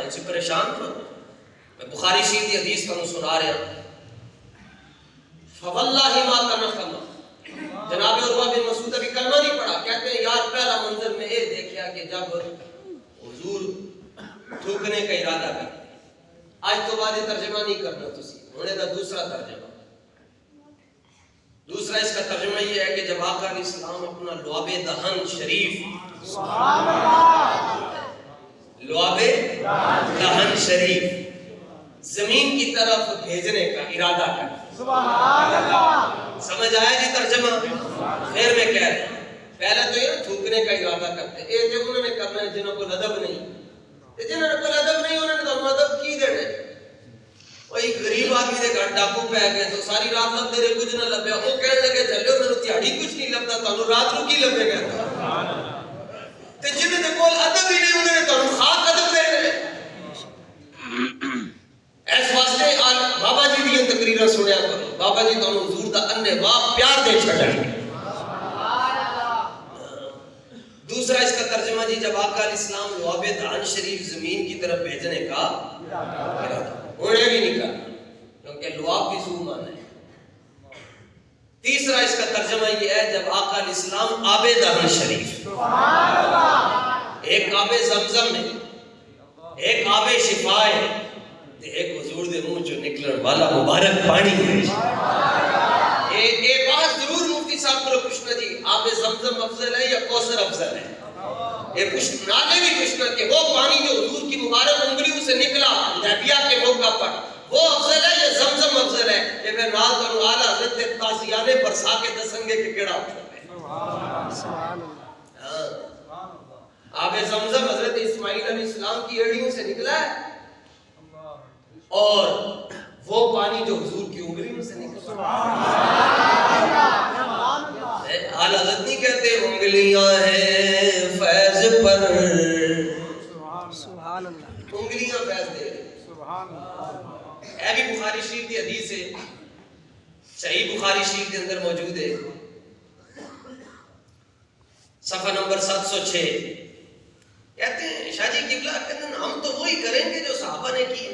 اسے پریشان کرو. میں بخاری شریف کی حدیث کا سنا رہا ہوں. فواللہ ما تنخم. جناب عروہ بن مسعود ابھی کلمہ نہیں پڑھا, کہتے ہیں یار پہلا منظر میں یہ دیکھا کہ جب حضور تھوکنے کا ارادہ کرتے ہیں. آج تو بعد ترجمہ نہیں کرنا تسی, ہونے کا دوسرا ترجمہ. دوسرا اس کا ترجمہ یہ ہے کہ جب آقا علیہ السلام اپنا لعاب دہن شریف, سبحان اللہ, لعاب دہن شریف زمین کی طرف بھیجنے کا ارادہ کرتے, سبحان اللہ. سمجھ آیا جی ترجمہ؟ پھر میں کہہ رہا ہوں, پہلا تو یہ تھوکنے کا ارادہ کرتے ہیں. یہ جو انہوں نے کرنا ہے جنہوں کو ادب نہیں, جنہوں نے کوئی ادب نہیں انہوں نے تو ادب کی دینے. وہی غریب آدمی دے گھر ڈاکو پہ گئے تو ساری رات لب دے رہے کچھ نہ لبیا. وہ کہنے لگے چلو میں تہاڑی کچھ نہیں لبدا, تانوں رات رو کی لبے گا. تے جنہوں نے کوئی ادب ہی نہیں انہوں نے تانوں خاک ادب دے رہے. اس واسطے بابا جی دی تقریراں سنیا کرو. بابا جی تانوں حضور دا انے واہ پیار دے چھڑن. دوسرا اس کا ترجمہ جی جب آقا علیہ السلام لعاب دہن شریف زمین کی طرف بھیجنے کا ارادہ, انہیں بھی نہیں کرنا کیونکہ لعاب بھی سو مانا ہے. تیسرا اس کا ترجمہ یہ ہے جب آقا علیہ السلام آب دہن شریف, ایک آب زمزم ہے, ایک آب شفا ہے, ایک حضور دے منہ جو نکلن والا مبارک پانی ہے. ایک بات ضرور مفتی صاحب کو پوچھنا جی, آب زمزم افضل ہے یا کوثر افضل ہے؟ یہ کچھ نالے بھی پوچھنا کہ وہ پانی جو حضور کی مبارک انگلیوں سے نکلا حدیبیہ کے موقع پر وہ افضل ہے یا زمزم افضل ہے؟ یہ پھر نال تو اعلیٰ حضرت تازیانے برسا کے دسنگے کہ کیڑا افضل ہے. سبحان اللہ. آب زمزم حضرت اسماعیل علیہ السلام کی ایڑیوں سے نکلا ہے اور وہ پانی جو حضور کی انگلیوں سے نکلا. اعلیٰ حضرت نہیں کہتے انگلیاں ہیں فیض پر, سبحان اللہ, انگلیاں فیض دے رہے. سبحان اللہ. اے بھی بخاری شریف کی حدیث ہے, صحیح بخاری شریف کے اندر موجود ہے, صفحہ نمبر 706. کہتے ہیں شاہ جی قبلہ کہتے ہیں ہم تو وہی کریں گے جو صحابہ نے کیا,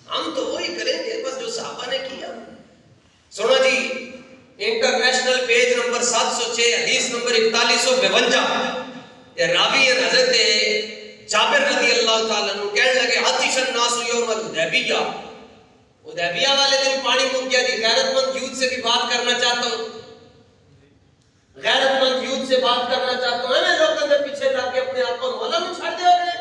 ہم تو وہی کریں گے بس جو صحابہ نے کیا. سنو جی انٹرنیشنل پیج نمبر 706 حدیث نمبر 4152, یہ راوی حضرت جابر رضی اللہ تعالیٰ عنہ کہنے لگے عطش الناس یوم الحدیبیہ, حدیبیہ والے دن پانی مک گیا جی. غیرت مند یوتھ سے بھی بات کرنا چاہتا ہوں, غیرت مند یوتھ سے بات کرنا چاہتا ہوں. میں لوگوں کے پیچھے جا کے اپنے آپ کو مولا میں چھڑ دے رہے.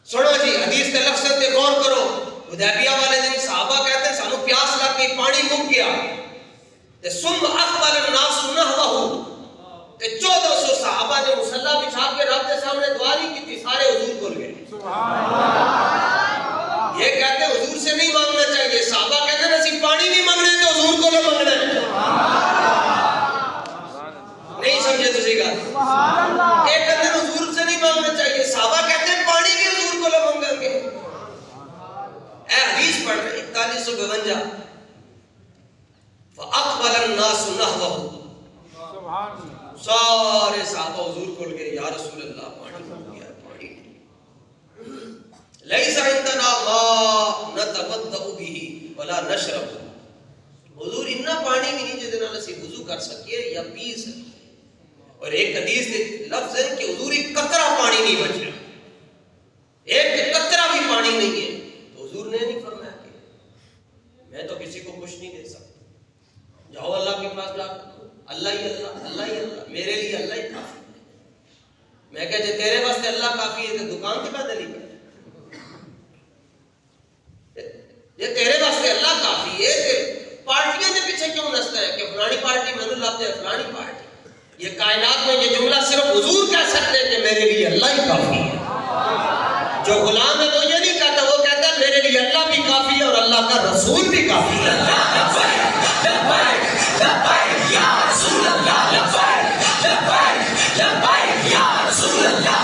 سنو جی حدیث کے لفظ پہ غور کرو. حدیبیہ والے دن صحابہ کہتے ہیں سانو پیاس لگ گئی, پانی مک گیا. تے ثم اقبل الناس نحوه, تے 1400 صحابہ نے مصلی بچھا کے رب کے سامنے دعا نہیں کی تھی, سارے حضور کو گئے. سبحان اللہ. یہ کہتے ہیں حضور سے نہیں مانگنا چاہیے. صحابہ کہتے ہیں اسی پانی نہیں مانگنے تو حضور کو نہ مانگنا ہے. نہیں سمجھے تسی گل؟ سبحان اللہ. یہ کہتے ہیں حضور سے نہیں مانگنا چاہیے. صحابہ کہتے ہیں پانی بھی حضور کو نہ مانگیں گے. اے حدیث پڑھ رہے 4152, فَأَقْبَلَ النَّاسُ نَحْوَهُ, سبحان اللہ. سارے صحابہ حضور کو گئے, یا رسول اللہ پانی مک گیا, پانی نہیں. لَيْسَ عِنْدَنَا مَاءٌ نَتَوَضَّأُ بِهِ وَلَا نَشْرَبُ, حضور اتنا پانی بھی نہیں جس نال اسی وضو کر سکیے یا پی سکیے. اور ایک حدیث سے لفظ ہے کہ حضور ایک قطرہ پانی نہیں بچا, ایک قطرہ بھی پانی نہیں ہے. تو حضور نے نہیں فرمایا کہ میں تو کسی کو کچھ نہیں دے سکتا, جاؤ اللہ کے پاس جا کر اللہ ہی اللہ, اللہ ہی اللہ, میرے لیے اللہ ہی کافی ہے. میں کہا جے تیرے واسطے اللہ کافی ہے تو دکان کے بعد دلی کر, یہ تیرے واسطے اللہ کافی ہے کہ پارٹیاں کے پیچھے کیوں نستا ہے کہ فلانی پارٹی میں نے لفظ ہے فلانی پارٹی. یہ کائنات میں یہ جملہ صرف حضور کہہ سکتے ہیں کہ میرے لیے اللہ ہی کافی ہے. جو غلام ہے وہ یہ نہیں کہتا, وہ کہتا ہے میرے لیے اللہ بھی کافی ہے اور اللہ کا رسول بھی کافی ہے. یا رسول اللہ, یا رسول اللہ.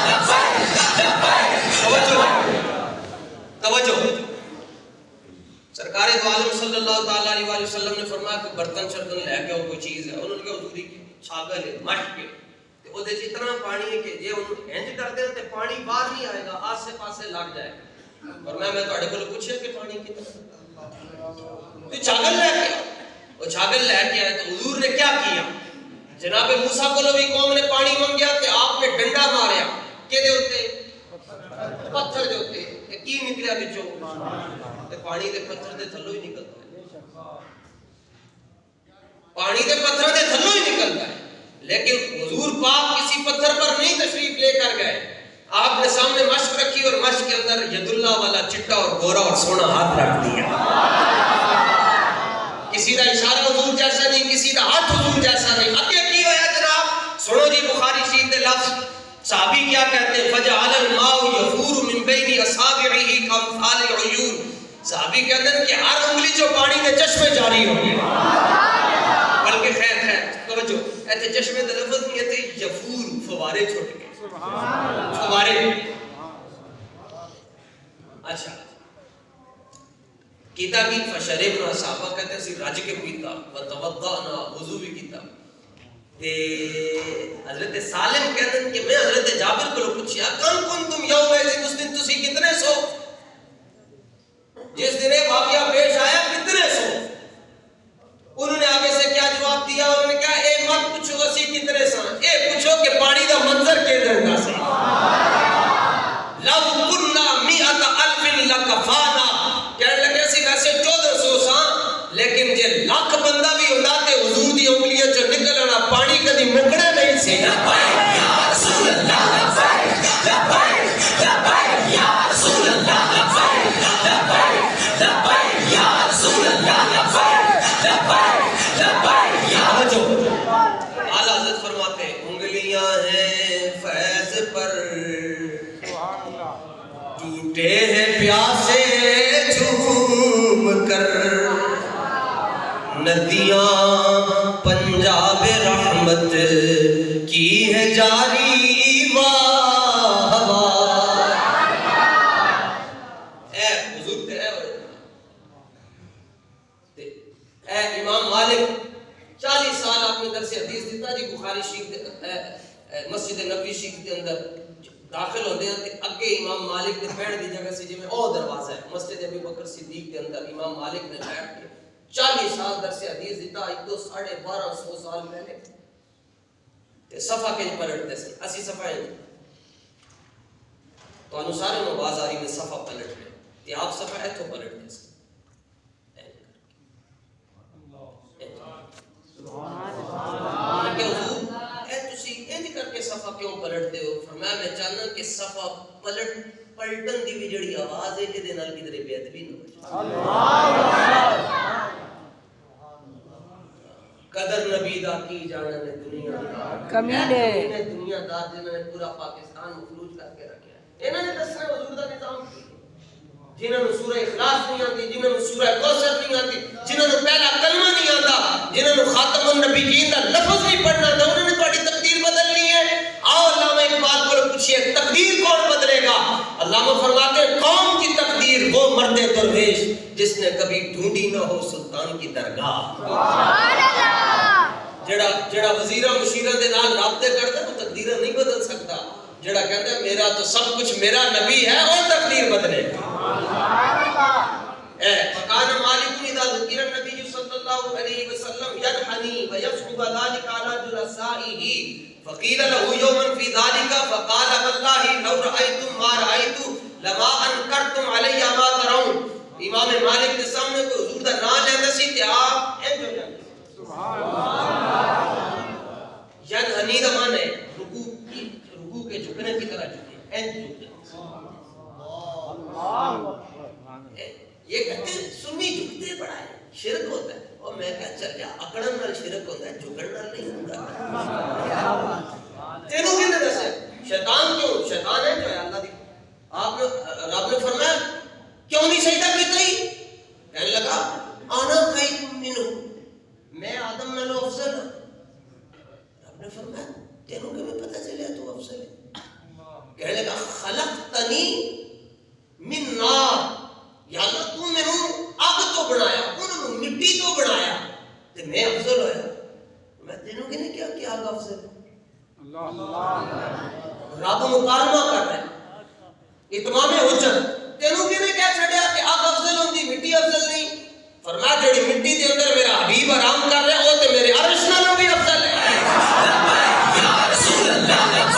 توجہ, سرکار دو عالم صلی اللہ تعالیٰ علیہ وسلم نے فرمایا کہ برتن شرطن لے کے کوئی چیز ہے, انہوں نے کہا حضوری کی چھاگل ہے مٹ کے, کہ وہ اتنا پانی ہے کہ جی انہوں انج کرتے ہیں تو پانی باہر نہیں آئے گا, آسے پاسے لگ جائے گا. اور میں تھوڑے کو پوچھا کہ پانی کتنا تو چھاگل لے کے وہ چھاگل لے کے آئے تو حضور نے کیا کیا؟ جناب موسیٰ کو بھی قوم نے پانی منگیا تو آپ نے ڈنڈا ماریا کہ دے ہوتے پتھر دے ہوتے کی نکلیا بچوں پانی دے پتھر دے تھلو ہی نکلتا ہے, پانی دے پتھر دے تھلو ہی نکلتا ہے. لیکن حضور پاک کسی پتھر پر نہیں تشریف لے کر گئے, آپ نے سامنے مشق رکھی اور مشق کے اندر ید اللہ والا چٹا اور گورا اور سونا ہاتھ رکھ دیا. کسی کا اشارہ حضور جیسا نہیں, کسی کا ہاتھ حضور جیسا نہیں. اگے کی ہویا جناب سنو جی بخاری شریف کے لفظ صحابی کیا کہتے ہیں فجعل الماء يفور من بين اصابعه كامثال العيون. صحابی کہتے ہیں کہ ہر انگلی جو پانی کے چشمے جاری ہو گئے. بلکہ خیر توجہ ایسے چشمے کا لفظ نہیں ہے تے یفور فوارے چھوٹ گئے فوارے. اچھا کیتا بھی فشربنا صحابہ کہتے ہیں رج کے پیتا وتوضأنا وضو بھی کیتا. تے حضرت سالم کہتے ہیں کہ میں حضرت جابر کو پوچھیا کم کنتم یوم اس دن تسی کتنے سو, جس دن واقعہ پیش آیا کتنے سو؟ انہوں نے آگے سے کیا جواب دیا؟ انہوں نے کہا اے مت پوچھو اسی کتنے سا, اے پوچھو کہ پانی دا منظر کے درگاہ سے لو کننا مئت الف لکفانا. کہنے لگے سی ویسے 1400 سا لیکن جے لاکھ بندہ بھی ہوتا تے حضور دی انگلیاں چ نکلنا پانی کدی مکڑے نہیں سی. لبیک یا رسول اللہ لبیک لبیک لبیک یا رسول اللہ لبیک لبیک لبیک یا رسول اللہ لبیک لبیک لبیک یا رسول. اعلیٰ حضرت فرماتے ہیں انگلیاں ہیں فیض پر ٹوٹے ہیں پیاسے جھوم کر, ندیاں پنجاب رحمت کی ہے جاری واہ واہ. اے حضور تے اے امام مالک 40 سال آپ نے درس حدیث دیتا جی بخاری شریف مسجد نبوی شریف کے اندر داخل ہوتے ہیں تے اگے امام مالک نے بیٹھ دی جگہ سے جی میں او دروازہ ہے مسجد ابو بکر صدیق کے اندر امام مالک نے بیٹھ کے 40 سال درس حدیث دیتا, ایک تو 1250 سال پہلے تے صفحہ کے پلٹتے سے اسی صفحہ ہیں تو انسارے میں بازاری میں صفحہ پلٹ رہے تے آپ صفحہ ایتھو پلٹتے سے سبحان کہ حضور اے تسی انج کر کے صفحہ کیوں پلٹتے ہو؟ فرمایا میں چاہنا کہ صفحہ پلٹن دی بھی جڑی آواز ہے ادے نال کدھر بے ادبی نہ ہو. اللہ قدر نبی دا کی جانا نے دنیا کمینے نے دنیا دار جنہوں نے پورا پاکستان مفلوج کر کے رکھا ہے. انہوں نے دسنا حضور دا نظام کی جنہوں نے سورہ اخلاص نہیں آتی, جنہوں نے سورہ کوثر نہیں آتی, جنہوں نے پہلا کلمہ نہیں آتا, جنہوں نے خاتم النبیین دا لفظ نہیں پڑھنا تھا, انہوں نے تہاڈی تقدیر بدلنی ہے. آؤ علامہ اقبال کو پوچھئے تقدیر کون بدلے گا؟ علامہ فرماتے ہیں قوم کی تقدیر وہ مرد درویش جس نے کبھی ڈھونڈی نہ ہو سلطان کی درگاہ. سبحان اللہ. جڑا وزیرہ مشیرہ دے نال رابطے کرتا ہے وہ تقدیر نہیں بدل سکتا. جڑا کہتا ہے میرا تو سب کچھ میرا نبی ہے وہ تقدیر بدلے گا. فقال مالک اذا ذکر النبی صلی اللہ علیہ وسلم ينحني ويصعب ذلك على جلسائه فقيل له يوما في ذلك فقال والله لو رأيتم ما رأيت لما انكرتم علي ما ترون. امام مالک کے سامنے کوئی حضور دا نام لینا سی تے آپ انج ہو جاندے. سبحان اللہ. ینحنی دا معنی ہے رکوع کے جھکنے کی طرح جھکے انج جھکے. یہ کہتے ہیں سنی جھکتے بڑا ہے شرک ہوتا ہے. اور میں کہا چل جا اکڑن نال شرک ہوتا ہے جھکن نال نہیں ہوتا. تینوں کی طرح سے شیطان کیوں شیطان ہے جو ہے اللہ دی. آپ نے رب نے فرمایا کیوں نہیں سجدہ کیتا ہی؟ کہنے لگا انا خیر منہ میں آدم نالوں افضل ہوں. رب نے فرمایا تینوں کے میں پتہ چلیا تو افضل ہے. کہنے لگا خلقتنی من نار یا اللہ تو میں آگ تو بنایا انہوں نے مٹی تو بنایا تو میں افضل ہویا. میں تینوں کے نے کیا آگ افضل ہے؟ اللہ رب مکالمہ کر رہا ہے، اتمام حجت۔ تینوں کی نے کیا چھڑیا کہ اگ افضل ہوندی مٹی افضل نہیں؟ فرمایا جڑی مٹی دے اندر میرا حبیب آرام کر رہا ہے وہ تے میرے عرش نالوں بھی افضل ہے۔ یا رسول اللہ لبیک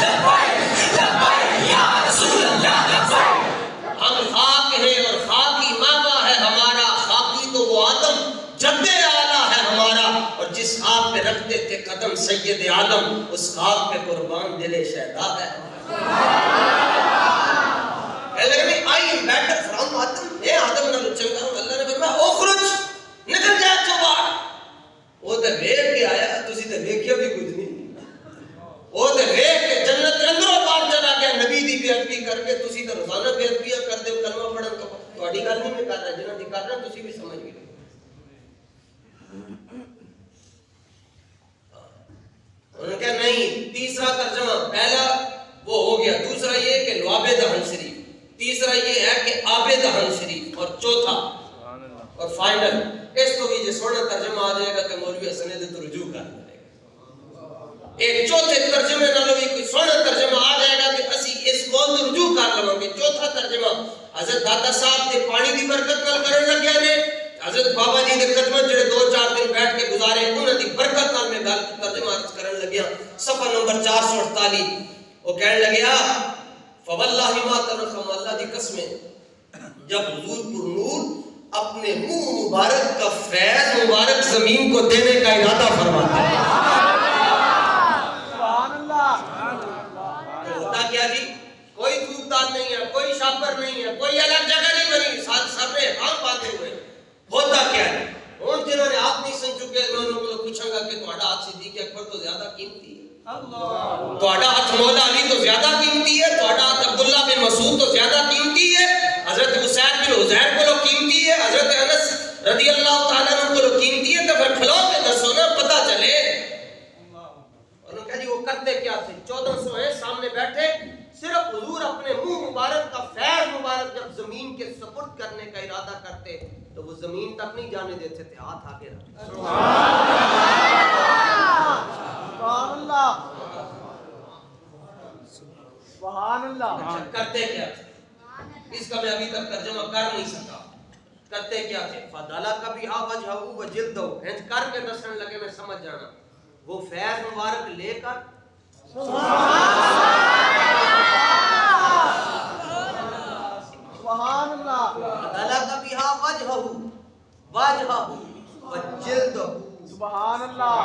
لبیک لبیک یا رسول اللہ لبیک۔ ہم خاک ہیں اور خاکی ماما ہے ہمارا، خاکی تو وہ آدم جد اعلیٰ ہے ہمارا، اور جس خاک پہ رکھتے تھے قدم سید عالم اس خاک پہ قربان دل شہدا ہے۔ I am better from Adam. میں آدم نہ چنگا ہوں۔ اللہ نے فرمایا اخرج، نکل جا تو باہر۔ وہ تے ویکھ کے آیا، تسی تے ویکھیا بھی کچھ نہیں۔ وہ تے ویکھ کے جنت کے اندروں باہر چلا گیا نبی دی بے ادبی کر کے۔ تسی تے روزانہ بے ادبی کردے ہو، کلمہ پڑھن کا تہاڈی گل نہیں میں کر رہا، جنہاں دی کر رہا تسی بھی سمجھ گئے۔ انہوں نے کہا نہیں، تیسرا ترجمہ، پہلا وہ ہو گیا، دوسرا یہ کہ لعاب دہن شریف، تیسرا یہ ہے کہ آب دہن شریف، اور چوتھا اور فائنل اس کو بھی جو سونا ترجمہ آ جائے گا کہ مولوی حسن نے تو رجوع کر لے گا۔ ایک چوتھے ترجمے نالوں بھی کوئی سونا ترجمہ آ جائے گا کہ اسی اس قول تو رجوع کر لوں گے۔ چوتھا ترجمہ حضرت داتا صاحب کے پانی دی برکت نال کرن لگیا نے، حضرت بابا جی دے خدمت جڑے 2-4 دن بیٹھ کے گزارے انہاں دی برکت نال میں گل ترجمہ عرض کرن لگیا۔ صفحہ نمبر 448 وہ کہنے لگیا فواللہ ما ترخم، اللہ دی قسمیں، جب حضور پر نور اپنے منہ مبارک کا فیض مبارک زمین کو دینے کا ارادہ فرماتا ہے۔ سبحان اللہ۔ ہوتا کیا جی؟ کوئی دھوپ دان نہیں ہے، کوئی شاپر نہیں ہے، کوئی الگ جگہ نہیں بنی، ساتھ سب میں ہم باندھے ہوئے۔ ہوتا کیا ہے؟ ان جنہوں نے آپ نہیں سن چکے میں انہوں کو پوچھوں گا کہ تہاڈا ہاتھ صدیق اکبر تو زیادہ قیمتی ہے، تہاڈا ہاتھ مولا علی تو زیادہ قیمتی ہے، تہاڈا ہاتھ عبداللہ بن مسعود تو زیادہ قیمتی ہے، حضرت حسین بن حذیر کو قیمتی ہے، حضرت انس رضی اللہ تعالیٰ عنہ کو قیمتی ہے، تو پھر کھلو کے دسو نا پتہ چلے۔ انہوں نے کہا جی وہ کرتے کیا تھے؟ 1400 ہیں سامنے بیٹھے، صرف حضور اپنے منہ مبارک کا فیض مبارک جب زمین کے سپرد کرنے کا ارادہ کرتے تو وہ زمین تک نہیں جانے دیتے تھے، ہاتھ آگے رکھتے۔ سبحان اللہ، سبحان اللہ۔ کرتے کیا تھے؟ اس کا میں ابھی تک ترجمہ کر نہیں سکا۔ کرتے کیا تھے؟ فَدَلَا كَبِهَا وَجْهَهُ وَجِلْدَهُ، ہنچ کر کے دسن لگے میں سمجھ جانا، وہ فیض مبارک لے کر سبحان اللہ، فَدَلَا كَبِهَا وَجْهَهُ وَجِلْدَهُ، سبحان اللہ،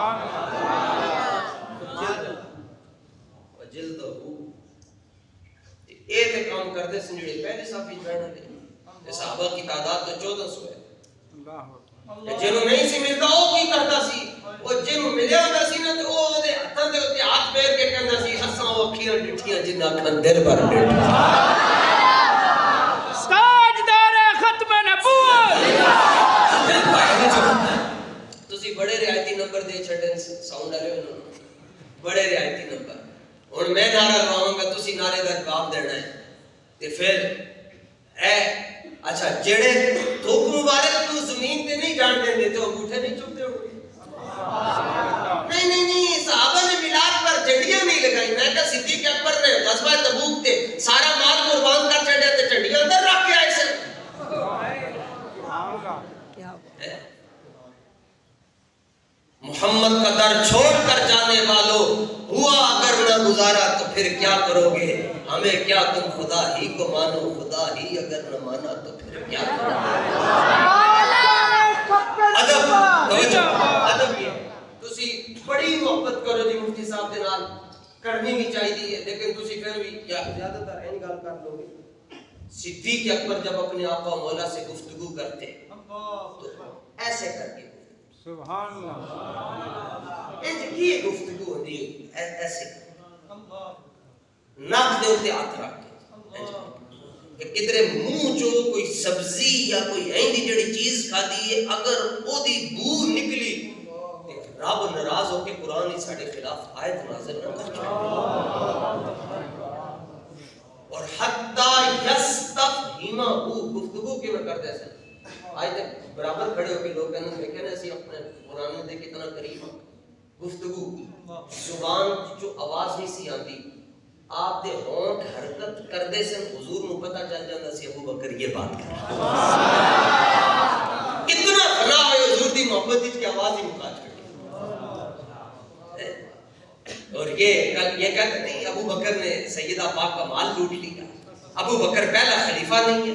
وَجِلْدَهُ۔ ایک کام کرتے سنجڑے پہلے صافی بیٹھنے لے، صحابہ کی تعداد تو 1400 ہے، جنہوں نہیں سی ملتا وہ کی کرتا سی؟ وہ جنہوں ملے ہوتا سی نا تو وہ دے ہتھاں دے ہوتے ہاتھ پیر کے کہندا سی ہساں وہ کھیاں ڈٹھیاں جنہ کھن دل بھر ڈٹھا۔ تاجدار ختم نبوت، تسی بڑے رعایتی نمبر دے چھڑن ساؤنڈ والے انہوں نے بڑے رعایتی نمبر۔ اور میں نعرہ لگاؤں گا تسی نعرے دا جواب دینا ہے تے پھر اے اچھا جڑے دھوپ مبارک تو زمین تے نہیں جان دیندے تو انگوٹھے نہیں چکتے ہو؟ نہیں صحابہ نے میلاد پر جھنڈیاں نہیں لگائی۔ میں کہا صدیق اکبر نے غزوہ تبوک تے سارا مال قربان کر چھڑیا تے جھنڈیاں اندر رکھ کے آئے سے۔ محمد کا در چھوڑ کر جانے والوں ہوا اگر نہ گزارا تو پھر کیا کرو گے؟ ہمیں کیا تم خدا ہی کو مانو، خدا ہی اگر نہ مانا تو پھر کیا کرو گے؟ ادب یہ تسی بڑی محبت کرو جی مفتی صاحب دے نال، کرنی بھی چاہیے لیکن تسی پھر بھی کیا زیادہ تر این گل کر لو گے۔ صدیق اکبر جب اپنے آقا مولا سے گفتگو کرتے تو ایسے کر کے سبحان اللہ، یہ گفتگو ہوتی ہے ایسے ناک دے ہوتے ہاتھ رکھ کے کدھر منہ جو کوئی سبزی یا کوئی ایندی جڑی چیز کھا دی ہے اگر او دی بو نکلی رب ناراض ہو کے قرآن ہی ساڑے خلاف آیت نازل نہ کر چھوڑے۔ اور حتی یستفہمہ گفتگو کی میں کرتے ہیں آج تک برابر کھڑے ہو کے لوگ کہنے میں کہنے سے اپنے قرآن میں کتنا قریب گفتگو زبان جو آواز نہیں سی آتی آپ دے ہونٹ حرکت کردے سے حضور نو پتہ چل جاندا سی ابو بکر یہ بات کر رہا ہے. اتنا فنا ہوئے حضور دی محبت کی آواز ہی مکا چھڑی. اور یہ کہتے نہیں ابو بکر نے سیدہ پاک کا مال لوٹ لیا, ابو بکر پہلا خلیفہ نہیں ہے,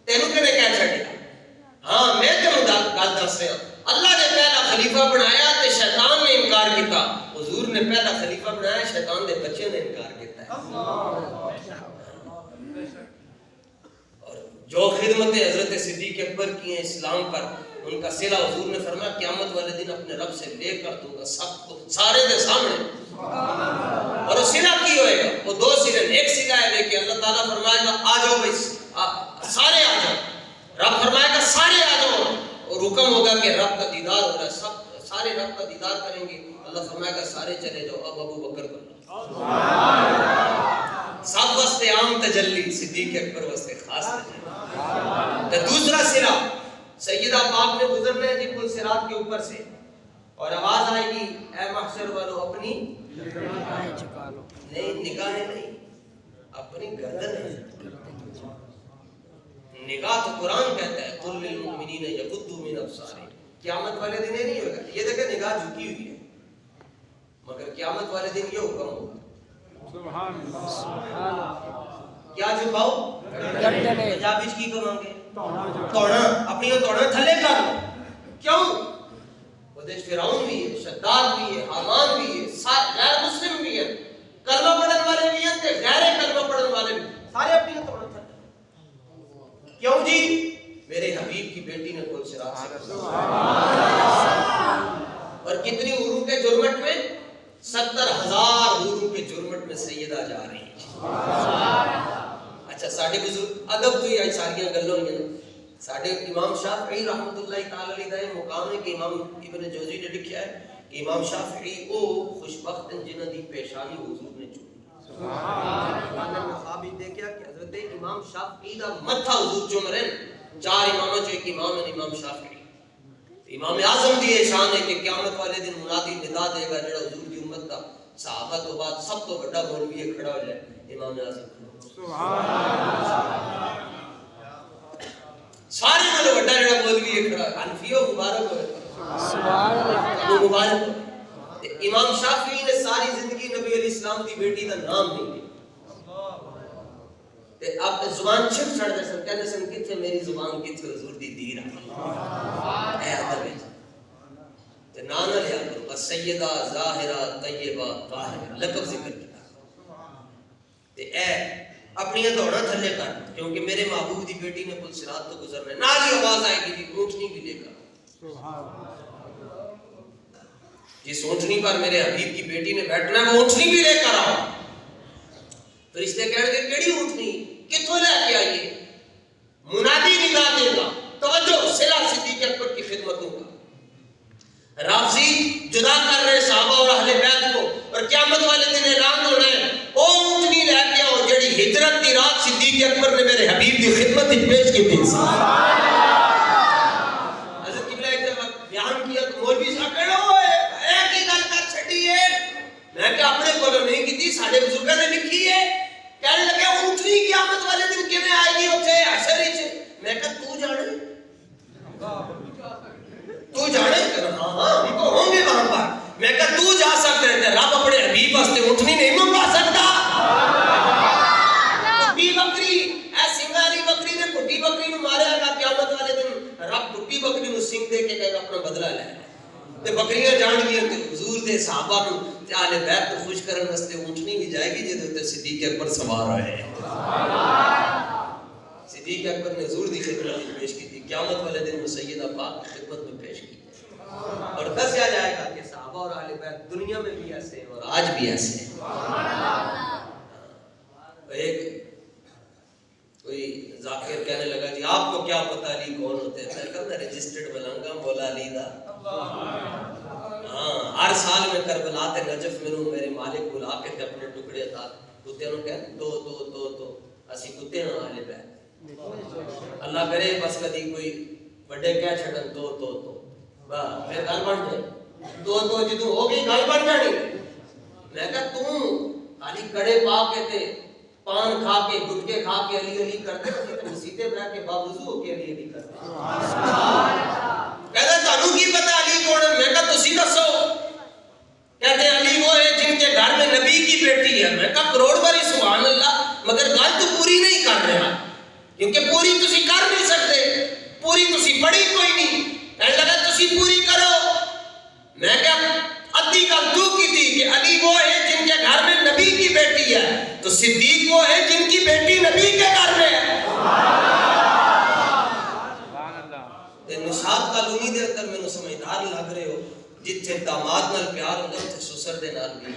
تینوں کہنے کیا چھڑیا. ہاں میں تینوں گل دس رہا, اللہ نے پہلا خلیفہ بنایا تے شیطان نے انکار کیتا, حضور نے پہلا خلیفہ بنایا شیطان دے بچے نے انکار کیتا ہے. اور جو خدمت حضرت صدیق اکبر کی ہیں اسلام پر, ان کا صلہ حضور نے فرمایا قیامت والے دن اپنے رب سے لے کر دوں گا سب کو سارے دے سامنے. اور وہ صلہ کی ہوئے گا, وہ دو صلے, ایک صلہ ہے لے کے اللہ تعالیٰ فرمائے گا آ جاؤ بھائی سارے آ جاؤ, رب فرمائے گا سارے آ جاؤ, اور حکم ہوگا کہ رب کا دیدار ہو رہا ہے, سب سارے رب کا دیدار کریں گے, اللہ فرمائے گا سارے چلے جاؤ, اب ابو بکر کو سب واسطے عام تجلی, صدیق اکبر واسطے خاص تجلی. تو دوسرا صلہ سیدہ پاک نے گزرنا ہے جی پل صراط کے اوپر سے, اور آواز آئے گی اے محشر والو اپنی نگاہیں جھکا لو. نہیں نگاہیں نہیں, اپنی گردن ہے. نگاہ تو قرآن کہتا ہے قل للمؤمنین یغضوا من ابصارہم. قیامت والے دن یہ نہیں ہوگا, یہ دیکھیں نگاہ جھکی ہوئی ہے, مگر قیامت والے دن یہ حکم ہوگا سبحان اللہ کیا جھکاؤ گردن. پنجابی کی کہاں گے توڑا, اپنی توڑا تھلے کر لو. کیوں؟ وہ دیش فرعون بھی ہے, شداد بھی ہے, حامان بھی ہے, غیر مسلم بھی ہے, کلمہ پڑھن والے بھی ہیں, غیر کلمہ پڑھن والے بھی, سارے اپنی توڑا تھلے. کیوں جی؟ میرے حبیب کی بیٹی نے پل صراط سے اور کتنی عروق کے جرمٹ میں 70,000 عروق کے جرمٹ میں سیدہ جا رہی ہے. اچھا ساڑھے بزرگ ادب تو یہ ساریاں گلوں ہیں. ساڑھے امام شافعی رحمت اللہ تعالی علیہ دا مقام ہے کہ امام ابن جوزی نے لکھا ہے کہ امام شافعی او خوشبخت جنہ دی پیشانی حضور نے چومی. سبحان اللہ. خواب ہی دیکھا کہ حضرت امام شافعی دا متھا حضور چوم رہے ہیں. 4 اماموں جو ایک امام ہے امام شافعی. امام اعظم دی شان ہے کہ قیامت والے دن منادی ندا دے گا جڑا حضور دی امت دا صحابہ تو بعد سب تو بڑا مولوی کھڑا ہو جائے, امام اعظم. سبحان اللہ. سارے نال بڑا جڑا مولوی کھڑا ہے حنفی و مبارک ہوئے. سبحان اللہ. مبارک ہوئے. امام شافعی نے ساری زندگی نبی علیہ السلام دی بیٹی دا نام نہیں لیا. تے آپ زبان چھپ چھڑ دے سن, کہنے سن کتھے میری زبان کتھے حضور دی دیر آئی. اے ادب ہے تے نانا لیا کرو السیدہ ظاہرہ طیبہ طاہرہ لقب ذکر کیا. تے اے اپنی دوڑا تھلے کر, کیونکہ میرے محبوب دی بیٹی نے پل صراط تو گزرنا ہے. نالی آواز آئے گی جی اونٹنی بھی لے کر. جس اونٹنی پر میرے حبیب کی بیٹی نے بیٹھنا ہے وہ اونٹنی بھی لے کر آؤ. فرشتے کہنے گے کیڑی اونٹنی کتوں لے کے آئیے. منادی ندا دے گا, توجہ صلہ صدیق اکبر کی خدمتوں کا. رافضی جدا کر رہے صحابہ اور اہل بیت کو, اور قیامت والے دن اعلان ہونا ہے او اونٹنی لے کے آؤ جڑی ہجرت کی رات صدیق اکبر نے میرے حبیب کی خدمت وچ پیش کی تھی. حضرت قبلہ ایک دفعہ بیان کیا تو مولوی صاحب کہہ رہے ہوئے ایک ہی گل کر چھڈی ہے. میں کہ اپنے کولوں نہیں کی تھی, ساڈے بزرگاں نے لکھی ہے. کہنے لگے اونٹنی قیامت والے دن کیویں آئے گی اوتھے حشر وچ. میں کہ تو جانے ہاں ہم تو ہوں گے وہاں پر. میں کہ تو جا سکتا ہے, رب اپنے حبیب واسطے اونٹنی نہیں منگوا سکتا. کٹی بکری اے سنگاری بکری نے کٹی بکری نو ماریا گا قیامت والے دن, رب کٹی بکری نو سنگ دے کے کہے گا اپنا بدلہ لے. تے بکریاں جان گیاں تے حضور دے صحابہ نو تے اہل بیت کو خوش کرن واسطے اونٹنی بھی جائے گی جے تے صدیق اکبر سوار ہوئے ہیں. صدیق اکبر نے حضور دی خدمت میں پیش کی تھی. قیامت والے دن وہ سیدہ پاک کی خدمت میں پیش کی اور دسیا جائے گا کہ صحابہ اور اہل بیت دنیا میں بھی ایسے ہیں اور آج بھی ایسے ہیں. ایک کوئی ذاکر کہنے لگا جی آپ کو کیا پتہ علی کون ہوتے ہیں. میں کہا میں رجسٹرڈ ملنگا مولا علی دا. ہاں ہر سال میں کربلا تے نجف میں میرے مالک بلا کے اپنے ٹکڑے تھا کتے نو کہ تو اسی کتے نہ اہل بیت. اللہ کرے بس کدی کوئی بڑے کہہ چھڑن تو پھر گل بن جائے. جدوں ہو گئی گل بن جانی. میں کہا خالی کڑے پا کے تے پان کھا کے گٹکے کھا کے علی علی کرتے تے مسیتے بیٹھ کے باوضو ہو کے علی علی کرتے کہتا تانوں کی پتہ علی کون ہے؟ میں کہا تسی دسو. کہتے علی وہ ہے جن کے گھر میں نبی کی بیٹی ہے. میں کہا کروڑ باری سبحان اللہ, مگر گل تو پوری نہیں کر رہا, کیونکہ پوری تسی کر نہیں سکتے, پوری تسی پڑھی کوئی نہیں. کہنے لگا تسی پوری کرو. میں کہا ادھی گل تو کی تھی کہ علی وہ ہے جن کے گھر میں نبی کی بیٹی ہے, تو صدیق وہ ہے جن کی بیٹی نبی کے گھر میں ہے. نشاط کالونی دے اندر میں سمجھدار لگ رہے ہو, جتھے داماد نال پیار ہوندا تے سسر دے نال بھی,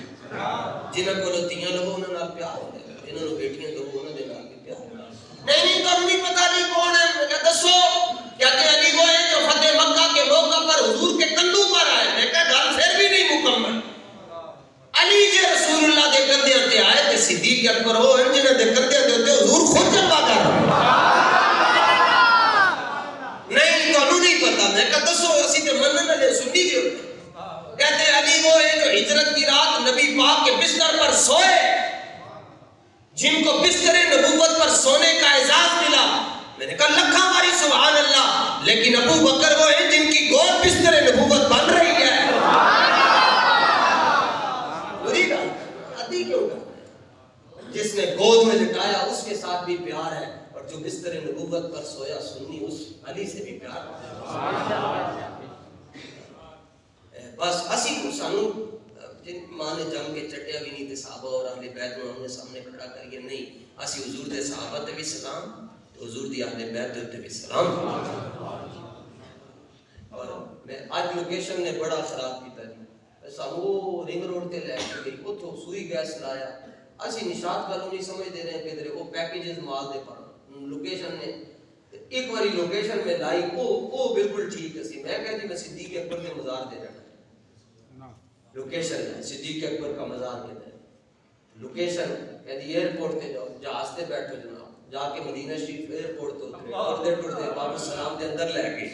جنہاں کولوں تیاں لو انہاں نال پیار ہوندا, جنہاں نوں بیٹیاں دو انہاں دے نال بھی پیار ہوندا. نہیں تمہیں نہیں پتہ علی کون ہے؟ میں کہا دسو. کہتے علی وہ ہے جو فتح مکہ کے موقع پر حضور کے کندھوں پر آئے. میں کہا گل پھر بھی نہیں مکمل. علی جے رسول اللہ دے کندھیاں تے آئے تے صدیق اکبر وہ ہیں جنہاں دے کندھیاں دے اوتے حضور خود جلوہ کر رہے. نہیں تانوں نہیں پتہ. میں کہا دسو, اسی تے منن والے سنی دے ہوتے. کہتے علی وہ ہے جو ہجرت کی رات نبی پاک کے بستر پر سوئے, جن کو بستر نبوت پر سونے کا اعزاز ملا. میں نے کہا لکھاں باری سبحان اللہ, لیکن ابو بکر وہ ہیں جن کی گود بستر نبوت بن رہی ہے. پوری گل ادھی کیوں کرتے ہیں؟ جس نے گود میں لٹایا اس کے ساتھ بھی پیار ہے, اور جو بستر نبوت پر سویا سنی اس علی سے بھی پیار ہے. بس اسی کو سانو جن ماں نے جنگ کے چٹیا بھی نہیں تے صحابہ اور اہل بیت نوں ہمنے سامنے کھڑا کریے. نہیں, اسی حضور دے صحابہ تے بھی سلام, حضور دی اہل بیت تے بھی سلام. اور میں آج لوکیشن نے بڑا خراب کیتا جی. سانو رنگ روڈ تے لے کے گئی, اوتھوں سوئی گیس لایا. اسی نشاط کالونی سمجھ دے رہے ہیں کہ وہ پیکیجز مال دے پر لوکیشن نے ایک باری لوکیشن میں لائی, او بالکل ٹھیک ہے. میں کہا جی میں صدیق اکبر کے مزار دے رہا. لوکیشن ہے صدیق اکبر کا مزار کہتے ہیں. لوکیشن کہتی ایئرپورٹ تے جاؤ, جہاز تے بیٹھو جناب, جا کے مدینہ شریف ایئرپورٹ تو اترے ٹرتے بابا سلام دے اندر لے گئے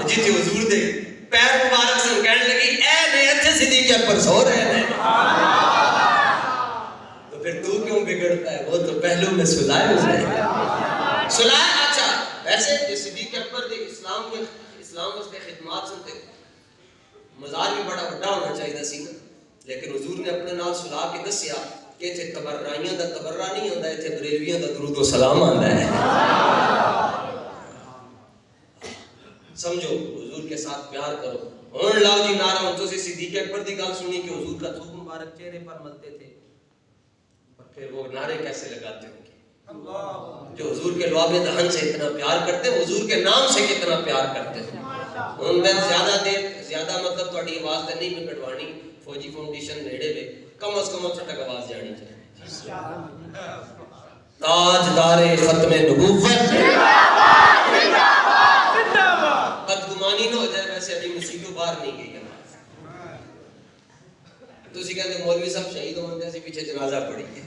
جتھے حضور دے پیر مبارک سے کہنے لگی اے نے ایتھے صدیق اکبر سو رہے ہیں. تو پھر تو کیوں بگڑتا ہے؟ وہ تو پہلو میں سلائے اس نے سلائے. اچھا ویسے یہ صدیق اکبر دے اسلام اس کے خدمات سنتے مزار بھی بڑا بڑا ہونا چاہیے سی نا, لیکن حضور نے اپنے نال سلا کے دسیا کہ ایتھے تبرائیاں دا تبرہ نہیں ہوندا, ایتھے بریلویاں دا درود و سلام آندا ہے. سمجھو حضور کے ساتھ پیار کرو. ہن لاؤ جی نعرہ, ہن تسی صدیق اکبر دی گل سنی کہ حضور کا تھوک مبارک چہرے پر ملتے تھے, اور پھر وہ نعرے کیسے لگاتے ہوں گے جو حضور کے لعاب دہن سے اتنا پیار کرتے ہیں, حضور کے نام سے کتنا پیار کرتے ہیں. ہن میں زیادہ مطلب تہاڈی آواز تے نہیں میں کٹوانی, فوجی فاؤنڈیشن نیڑے وے, کم از کم چھٹک آواز جانی چاہیے. تاجدار ختم نبوت بدگمانی نہ ہو جائے. ویسے ابھی مسیحوں باہر نہیں گئی ہے, تسی کہتے مولوی صاحب شہید ہوندے اسی پیچھے جنازہ پڑھی ہے.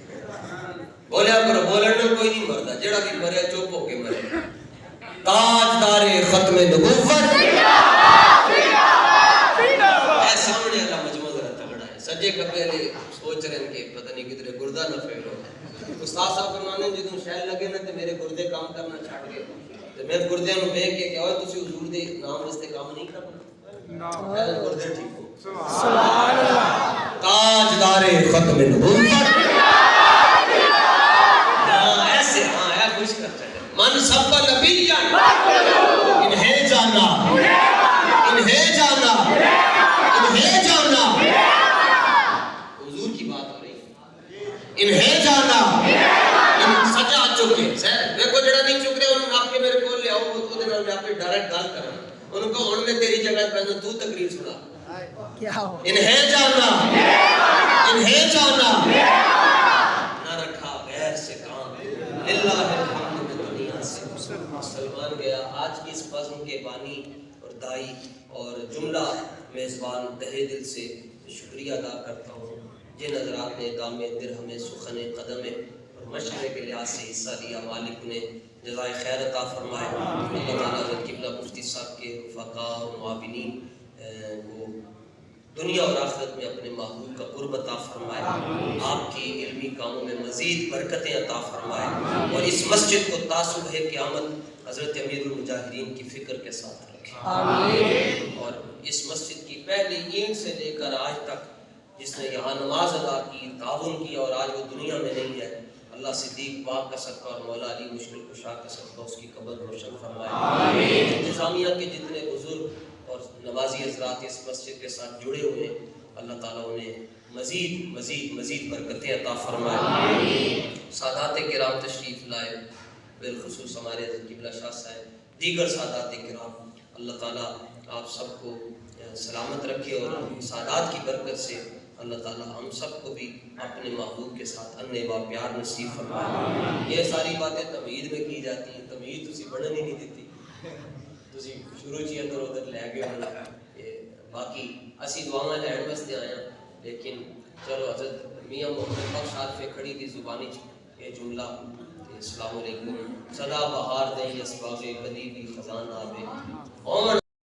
بولیا کرو, بولن کوئی نہیں مردا, جڑا بھی مرے چپ ہو کے مرے. تاجدار ختم نبوت اے سامنے والا مجموعہ ذرا تگڑا ہے, سجے کبے والے سوچ رہے ہیں کہ پتہ نہیں کدھر گردہ نہ پھیل ہو. استاد صاحب فرمانے جدوں شہر لگے نا تے میرے گردے کام کرنا چھڈ گئے, تے میں گردیاں نوں دیکھ کے کہ اوے تسی حضور دے نام واسطے کام نہیں کرنا, گردے ٹھیک ہو. سبحان اللہ. تاجدار ختم نبوت ایسے اے خوش کرتا ہے. من سب نبی انہیں جانا, انہیں جانا, انہیں جانا. حضور کی بات ہو رہی ہے. انہیں جانا سجا چکے دیکھو, جڑا نہیں چک رہے انہوں آپ کے میرے کو لے آؤ, وہ دے نال میں آپ پہ ڈائریکٹ گل کرنا. انہوں کو ہن میں تیری جگہ پہ تو تقریر سنا. انہیں جانا, انہیں جانا نہ رکھا غیر سے کام, اللہ الحمد میں دنیا سے مسلمان گیا. آج کی اس بزم کے بانی اور دائی اور جملہ میزبان تہہ دل سے شکریہ ادا کرتا ہوں جن حضرات نے دام درہم سخن قدم اور مشورے کے لحاظ سے حصہ لیا. مالک نے جزائے خیر عطا فرمائے. اللہ تعالیٰ قبلہ مفتی صاحب کے رفقاء اور معاونین کو دنیا اور آخرت میں اپنے محبوب کا قرب عطا فرمائے، آپ کی علمی کاموں میں مزید برکتیں عطا فرمائے، اور اس مسجد کو تا صبح قیامت حضرت امیر المجاہدین کی فکر کے ساتھ رکھے، اور اس مسجد کی پہلی اینٹ سے لے کر آج تک جس نے یہاں نماز ادا کی، تعاون کیا، اور آج وہ دنیا میں نہیں ہے، اللہ صدیق پاک کا صدقہ اور مولا علی مشکل کشا کا صدقہ اس کی قبر روشن فرمائے۔ انتظامیہ کے جتنے بزرگ اور نمازی حضرات اس مسجد کے ساتھ جڑے ہوئے، اللہ تعالیٰ انہیں مزید مزید مزید برکتیں عطا فرمائے۔ سادات کرام تشریف لائے، بالخصوص ہمارے قبلہ شاہ صاحب، دیگر سادات کرام، اللہ تعالیٰ آپ سب کو سلامت رکھے، اور سادات کی برکت سے اللہ تعالیٰ ہم سب کو بھی اپنے محبوب کے ساتھ اننے با پیار نصیب فرمائے۔ یہ ساری باتیں تمہید میں کی جاتی ہیں، تمہید تسی بڑھن ہی نہیں دیتی، تسی شروع چی ادھر ادھر لے گئے ہونا، باقی اسی دعاواں لین واسطے آیا، لیکن چلو حضرت میاں محمد بخش عارف کھڑی دی زبانی چ یہ جملہ، السلام علیکم، صدا بہار دیں اسباغ کدی بھی خزان آبے